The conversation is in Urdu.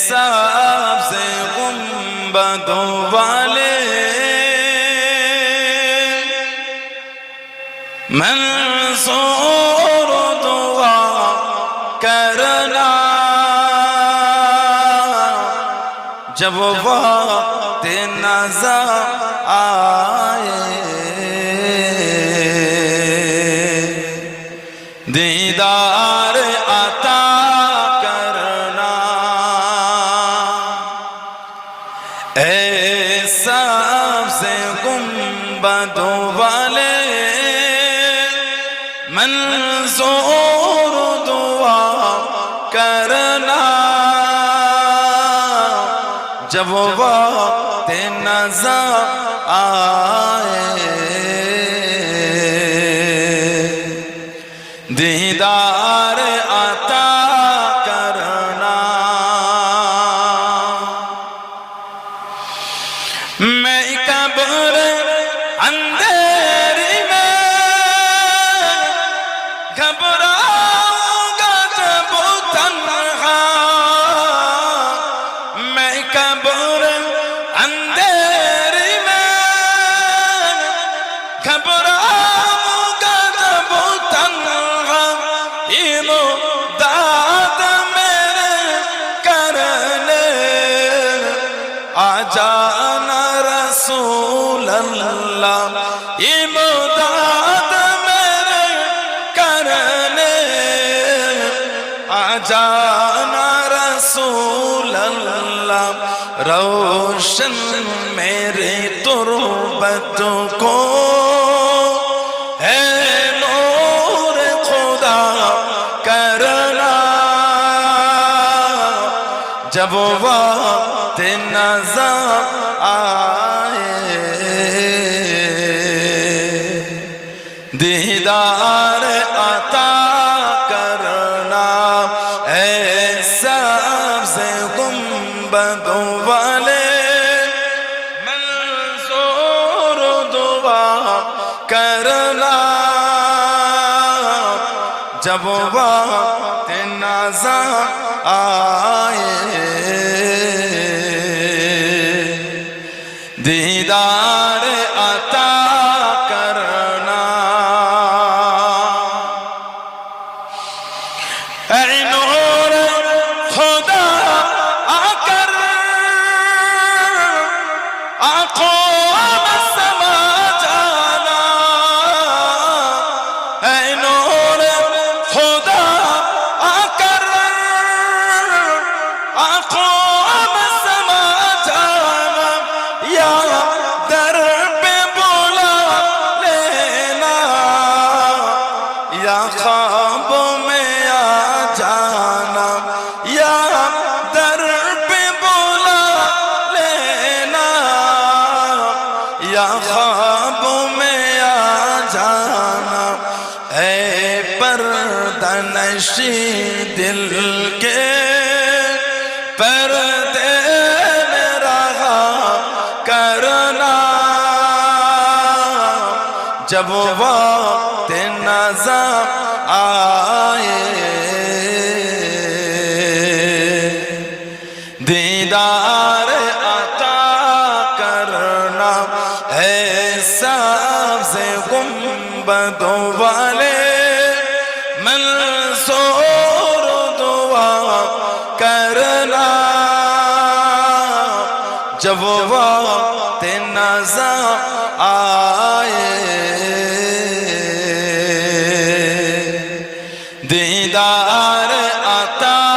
سبز گنبدوں والے منظور دعا کرنا جب وقت نظر آئے دیدار عطا کرنا اے سبز گنبدوں والے منظور دعا کرنا جب وقت نظر آئے دیدار عطا کرنا میں قبر اندھیری میں گھبراؤں گا جب تنہا میں قبر اندھیری میں گھبراؤں گا جب تنہا امداد میرے کرنے آ جانا رسول اللہ امداد میرے کرنے آ جانا رسول اللہ روشن میری تربت کو ہے نور خدا کرنا جب وقت نظر آئے دیدار عطا کرنا اے سبز گنبدوں والے منظور دعا کرنا جب وقت نظر آئے دیدار عطا کرنا اے نور خدا آ کر آنکھوں میں سما جانا اے نور خدا آ کر آنکھوں میں سما جانا یا در پہ بلا لینا یا خواب میں آ جانا یا در پہ بلا لینا یا خواب میں آ جانا اے پردہ نشی دل کے پردے میں رہا کرنا جب وقت نظر آئے دیدار عطا کرنا اے سبز گنبدوں والے منظور دعا کرنا جب وقت نظر آئے دیدار عطا